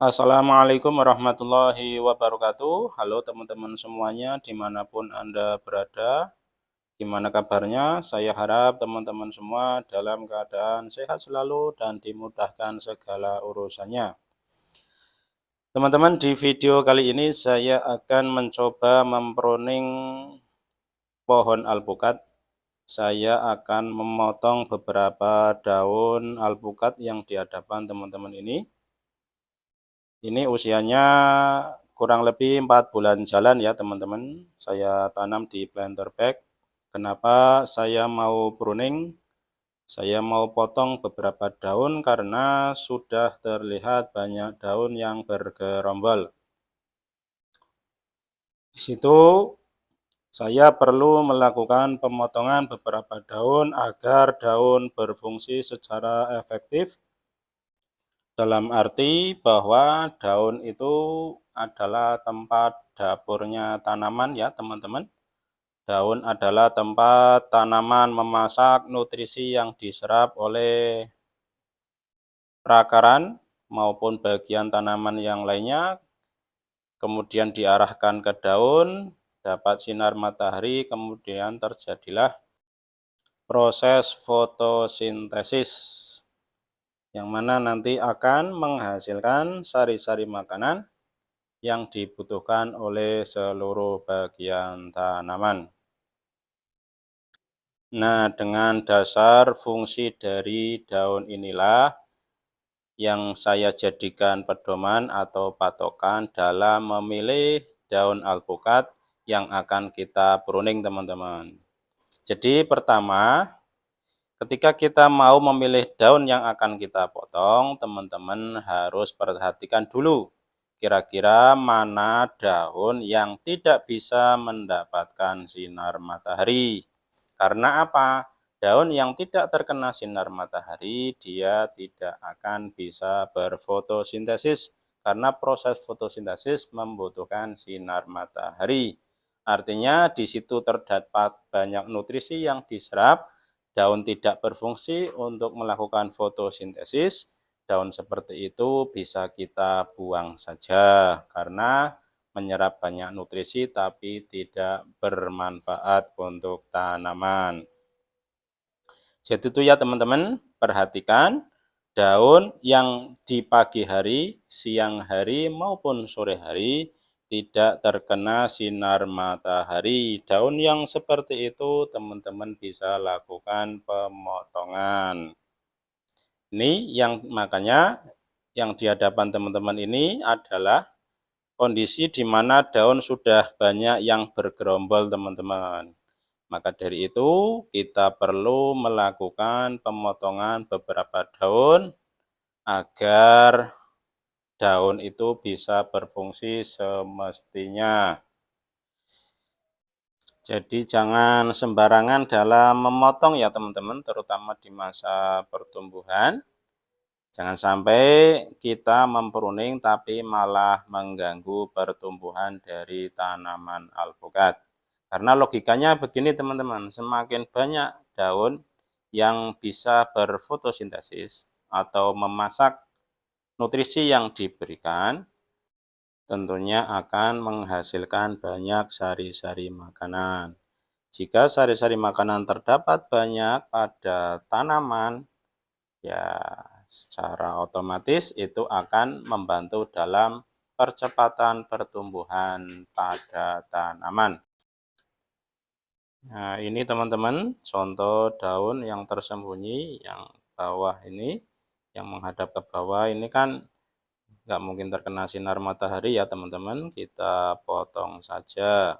Assalamualaikum warahmatullahi wabarakatuh. Halo teman-teman semuanya dimanapun Anda berada. Gimana kabarnya? Saya harap teman-teman semua dalam keadaan sehat selalu dan dimudahkan segala urusannya. Teman-teman, di video kali ini saya akan mencoba mempruning pohon alpukat. Saya akan memotong beberapa daun alpukat yang di hadapan teman-teman ini. Ini usianya kurang lebih 4 bulan jalan ya teman-teman. Saya tanam di planter bag. Kenapa saya mau pruning? Saya mau potong beberapa daun karena sudah terlihat banyak daun yang bergerombol. Di situ saya perlu melakukan pemotongan beberapa daun agar daun berfungsi secara efektif. Dalam arti bahwa daun itu adalah tempat dapurnya tanaman ya teman-teman. Daun adalah tempat tanaman memasak nutrisi yang diserap oleh perakaran maupun bagian tanaman yang lainnya, kemudian diarahkan ke daun, dapat sinar matahari, kemudian terjadilah proses fotosintesis, yang mana nanti akan menghasilkan sari-sari makanan yang dibutuhkan oleh seluruh bagian tanaman. Nah, dengan dasar fungsi dari daun inilah yang saya jadikan pedoman atau patokan dalam memilih daun alpukat yang akan kita pruning, teman-teman. Jadi pertama, ketika kita mau memilih daun yang akan kita potong, teman-teman harus perhatikan dulu kira-kira mana daun yang tidak bisa mendapatkan sinar matahari. Karena apa? Daun yang tidak terkena sinar matahari, dia tidak akan bisa berfotosintesis karena proses fotosintesis membutuhkan sinar matahari. Artinya di situ terdapat banyak nutrisi yang diserap, daun tidak berfungsi untuk melakukan fotosintesis, daun seperti itu bisa kita buang saja karena menyerap banyak nutrisi tapi tidak bermanfaat untuk tanaman. Jadi itu ya teman-teman, perhatikan daun yang di pagi hari, siang hari maupun sore hari tidak terkena sinar matahari. Daun yang seperti itu teman-teman bisa lakukan pemotongan. Ini yang makanya yang di hadapan teman-teman ini adalah kondisi di mana daun sudah banyak yang bergerombol, teman-teman. Maka dari itu kita perlu melakukan pemotongan beberapa daun agar daun itu bisa berfungsi semestinya. Jadi jangan sembarangan dalam memotong ya teman-teman, terutama di masa pertumbuhan. Jangan sampai kita mempruning tapi malah mengganggu pertumbuhan dari tanaman alpukat. Karena logikanya begini teman-teman, semakin banyak daun yang bisa berfotosintesis atau memasak nutrisi yang diberikan, tentunya akan menghasilkan banyak sari-sari makanan. Jika sari-sari makanan terdapat banyak pada tanaman, ya secara otomatis itu akan membantu dalam percepatan pertumbuhan pada tanaman. Nah, ini teman-teman contoh daun yang tersembunyi, yang bawah ini, yang menghadap ke bawah ini kan nggak mungkin terkena sinar matahari ya teman-teman, kita potong saja.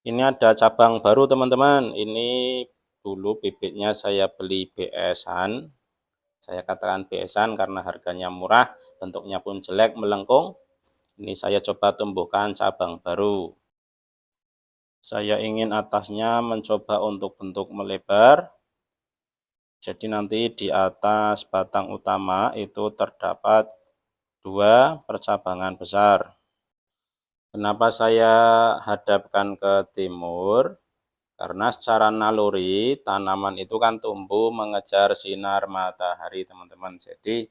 Ini ada cabang baru teman-teman, ini dulu bibitnya saya beli BS-an. Saya katakan BS-an karena harganya murah, bentuknya pun jelek, melengkung. Ini saya coba tumbuhkan cabang baru. Saya ingin atasnya mencoba untuk bentuk melebar. Jadi nanti di atas batang utama itu terdapat 2 percabangan besar. Kenapa saya hadapkan ke timur? Karena secara naluri tanaman itu kan tumbuh mengejar sinar matahari teman-teman. Jadi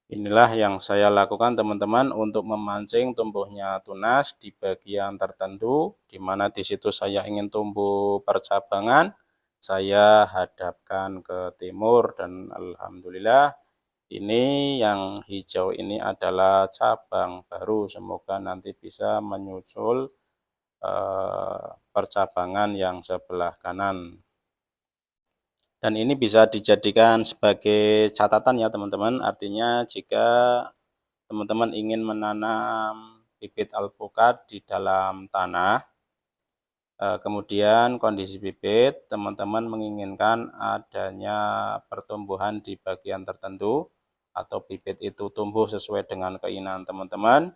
Inilah yang saya lakukan teman-teman untuk memancing tumbuhnya tunas di bagian tertentu, di mana di situ saya ingin tumbuh percabangan, saya hadapkan ke timur dan alhamdulillah ini yang hijau ini adalah cabang baru, semoga nanti bisa menyusul percabangan yang sebelah kanan. Dan ini bisa dijadikan sebagai catatan ya teman-teman, artinya jika teman-teman ingin menanam bibit alpukat di dalam tanah, kemudian kondisi bibit teman-teman menginginkan adanya pertumbuhan di bagian tertentu, atau bibit itu tumbuh sesuai dengan keinginan teman-teman,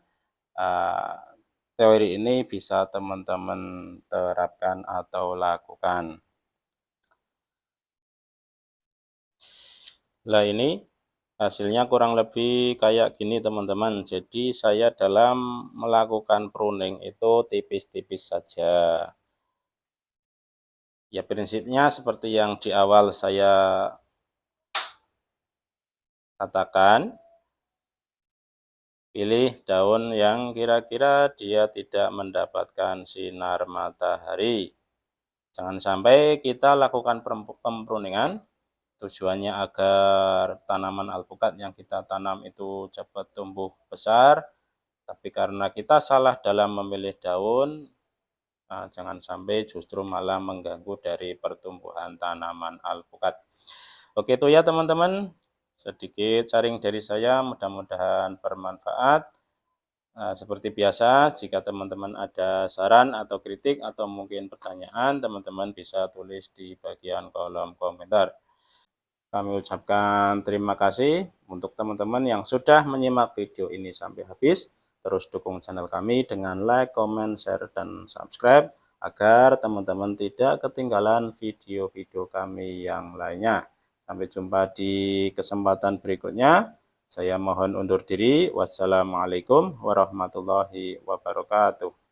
teori ini bisa teman-teman terapkan atau lakukan. Lah ini hasilnya kurang lebih kayak gini teman-teman. Jadi saya dalam melakukan pruning itu tipis-tipis saja. Ya prinsipnya seperti yang di awal saya katakan, pilih daun yang kira-kira dia tidak mendapatkan sinar matahari. Jangan sampai kita lakukan pempruningan, tujuannya agar tanaman alpukat yang kita tanam itu cepat tumbuh besar, tapi karena kita salah dalam memilih daun, jangan sampai justru malah mengganggu dari pertumbuhan tanaman alpukat. Oke itu ya teman-teman, sedikit sharing dari saya, mudah-mudahan bermanfaat. Seperti biasa, jika teman-teman ada saran atau kritik atau mungkin pertanyaan, teman-teman bisa tulis di bagian kolom komentar. Kami ucapkan terima kasih untuk teman-teman yang sudah menyimak video ini sampai habis. Terus dukung channel kami dengan like, comment, share, dan subscribe agar teman-teman tidak ketinggalan video-video kami yang lainnya. Sampai jumpa di kesempatan berikutnya. Saya mohon undur diri. Wassalamualaikum warahmatullahi wabarakatuh.